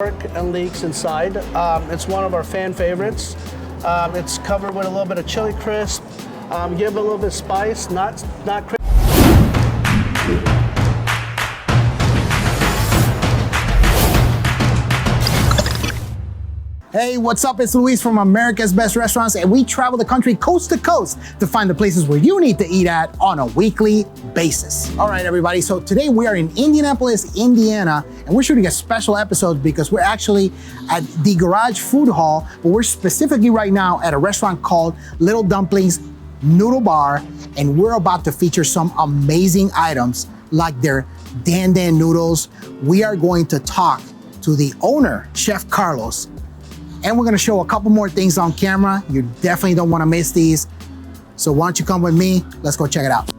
Pork and leeks inside. It's one of our fan favorites. It's covered with a little bit of chili crisp. Give it a little bit of spice, not crazy. Hey, what's up? It's Luis from America's Best Restaurants, and we travel the country coast to coast to find the places where you need to eat at on a weekly basis. All right, everybody, so today we are in Indianapolis, Indiana, and we're shooting a special episode because we're actually at the Garage Food Hall, but we're specifically right now at a restaurant called Lil Dumplings Noodle Bar, and we're about to feature some amazing items like their Dan Noodles. We are going to talk to the owner, Chef Carlos, and we're gonna show a couple more things on camera. You definitely don't wanna miss these. So why don't you come with me? Let's go check it out.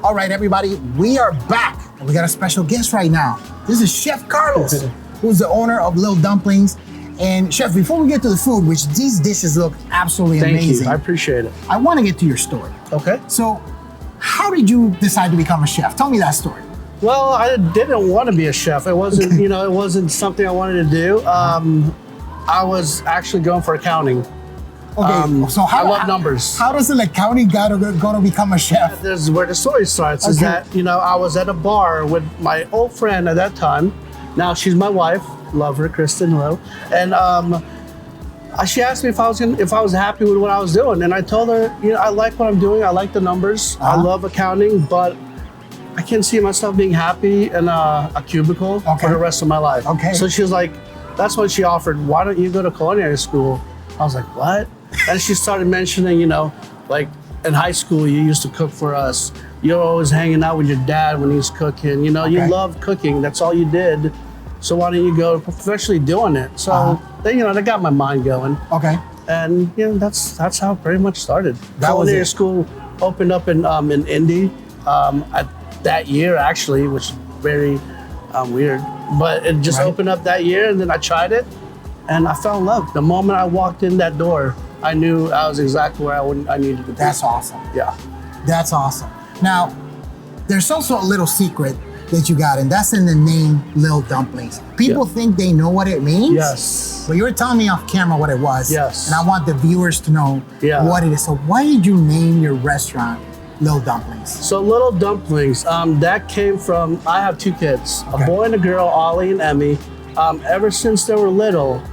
All right, everybody, we are back. And we got a special guest right now. This is Chef Carlos, who's the owner of Lil Dumplings. And Chef, before we get to the food, which these dishes look absolutely amazing. Thank you, I appreciate it. I want to get to your story. Okay. So, how did you decide to become a chef? Tell me that story. Well, I didn't want to be a chef. It wasn't, it wasn't something I wanted to do. I was actually going for accounting. Okay, so I love numbers. How does an accounting guy go to become a chef? This is where the story starts, is that, I was at a bar with my old friend at that time. Now she's my wife, love her, Kristen, hello. And she asked me if I was happy with what I was doing. And I told her, I like what I'm doing, I like the numbers, I love accounting, but I can't see myself being happy in a cubicle for the rest of my life. Okay. So she was like, that's when she offered, why don't you go to culinary school? I was like, what? And she started mentioning, like in high school, you used to cook for us. You're always hanging out with your dad when he's cooking. You love cooking. That's all you did. So why don't you go professionally doing it? So, that got my mind going. Okay. And, that's how it pretty much started. Culinary school opened up in Indy at that year, actually, which is very weird. But it just opened up that year, and then I tried it. And I fell in love. The moment I walked in that door, I knew I was exactly where I needed to be. That's awesome. Yeah. That's awesome. Now, there's also a little secret that you got, and that's in the name Lil Dumplings. People think they know what it means. Yes. But you were telling me off camera what it was. Yes. And I want the viewers to know what it is. So why did you name your restaurant Lil Dumplings? So Little Dumplings, that came from, I have two kids, a boy and a girl, Ollie and Emmy. Ever since they were little,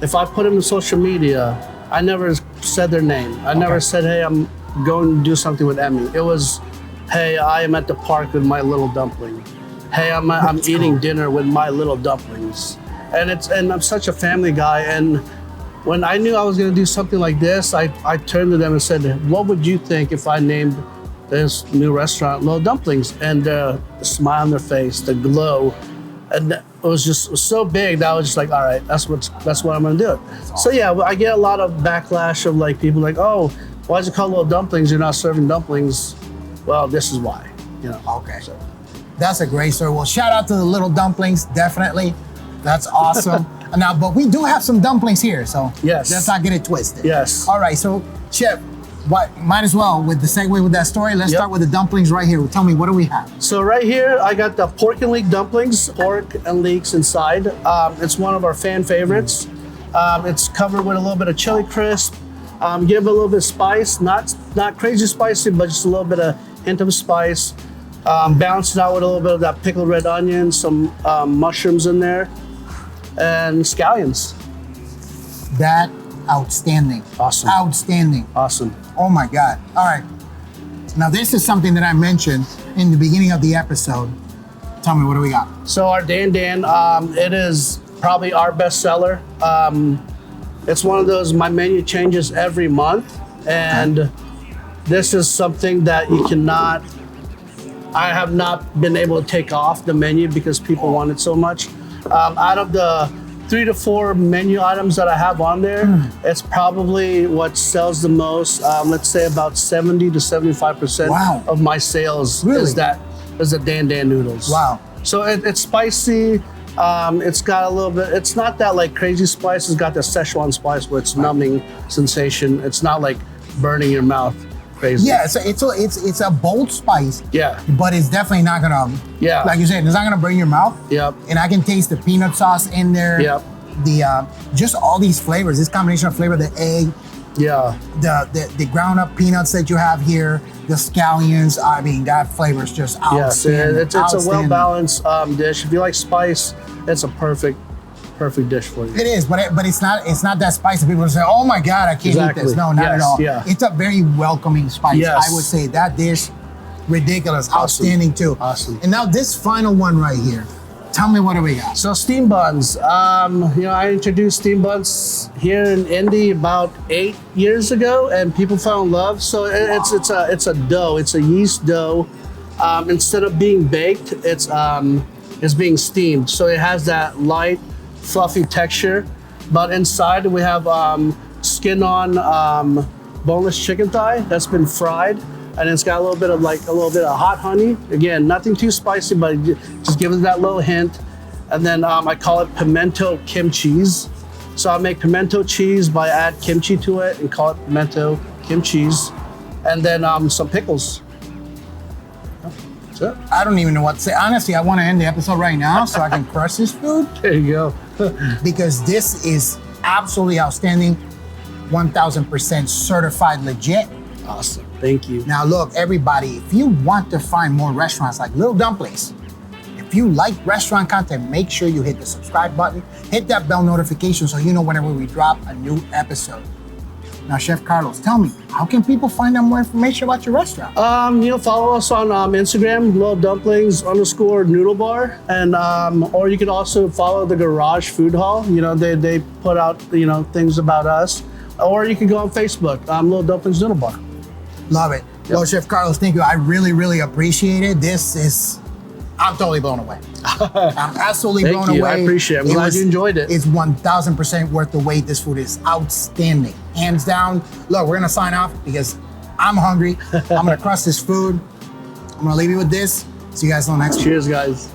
if I put them in social media, I never said their name. I never said, hey, I'm going to do something with Emmy. It was, hey, I am at the park with my little dumpling. Hey, I'm eating dinner with my little dumplings. And I'm such a family guy. And when I knew I was going to do something like this, I turned to them and said, what would you think if I named this new restaurant Lil Dumplings? And the smile on their face, the glow, and it was just so big that I was just like, all right, that's what I'm gonna do. Awesome. So yeah, I get a lot of backlash of like people like, oh, why is it called Little Dumplings? You're not serving dumplings. Well, this is why, Okay. So. That's a great story. Well, shout out to the Little Dumplings, definitely. That's awesome. Now, but we do have some dumplings here, so let's not get it twisted. Yes. All right, so Chef, might as well, with the segue with that story, let's start with the dumplings right here. Tell me, what do we have? So right here, I got the pork and leek dumplings, pork and leeks inside. It's one of our fan favorites. It's covered with a little bit of chili crisp. Give it a little bit of spice, not crazy spicy, but just a little bit of hint of spice. Balance it out with a little bit of that pickled red onion, some mushrooms in there, and scallions. That outstanding. Awesome. Outstanding. Awesome. Oh my God. All right. Now this is something that I mentioned in the beginning of the episode. Tell me, what do we got? So our Dan, it is probably our best seller. It's one of those, my menu changes every month. And this is something that I have not been able to take off the menu because people want it so much. Out of the 3 to 4 menu items that I have on there, it's probably what sells the most. Let's say about 70 to 75% of my sales is that is the Dan Noodles. Wow. So it's spicy. It's got a little bit. It's not that like crazy spice. It's got the Szechuan spice where it's numbing sensation. It's not like burning your mouth crazy. Yeah, it's a bold spice. Yeah. But it's definitely not gonna. Yeah. Like you said, it's not gonna burn your mouth. Yep. And I can taste the peanut sauce in there. Yep. The just all these flavors. This combination of flavor, the egg. Yeah. The ground up peanuts that you have here, the scallions. I mean, that flavor is just outstanding. Yes, it's a well balanced dish. If you like spice, it's a perfect dish for you. It is, but it's not that spicy. People say, "Oh my God, I can't eat this." No, not at all. Yeah. It's a very welcoming spice. Yes. I would say that dish, ridiculous, Awesome. outstanding too. Awesome. And now this final one right here. Tell me what do we got? So steam buns. I introduced steam buns here in Indy about 8 years ago, and people fell in love. So it's a dough. It's a yeast dough. Instead of being baked, it's being steamed. So it has that light, fluffy texture. But inside we have skin-on boneless chicken thigh that's been fried. And it's got a little bit of hot honey. Again, nothing too spicy, but it just gives it that little hint. And then I call it pimento kimchi's. So I make pimento cheese, but I add kimchi to it and call it pimento kimchi's. And then some pickles. That's it. I don't even know what to say. Honestly, I want to end the episode right now so I can crush this food. There you go. Because this is absolutely outstanding. 1000% certified legit. Awesome. Thank you. Now look, everybody, if you want to find more restaurants like Lil Dumplings, if you like restaurant content, make sure you hit the subscribe button, hit that bell notification so you know whenever we drop a new episode. Now, Chef Carlos, tell me, how can people find out more information about your restaurant? Follow us on Instagram, Lil Dumplings _Noodle Bar, and or you can also follow the Garage Food Hall. They put out things about us, or you can go on Facebook, Lil Dumplings Noodle Bar. Love it. Yep. Well, Chef Carlos, thank you. I really, really appreciate it. I'm totally blown away. I'm absolutely blown away. I appreciate it. I'm glad you enjoyed it. It's 1000% worth the wait. This food is outstanding. Hands down. Look, we're going to sign off because I'm hungry. I'm going to crush this food. I'm going to leave you with this. See you guys on the next one. Cheers, guys.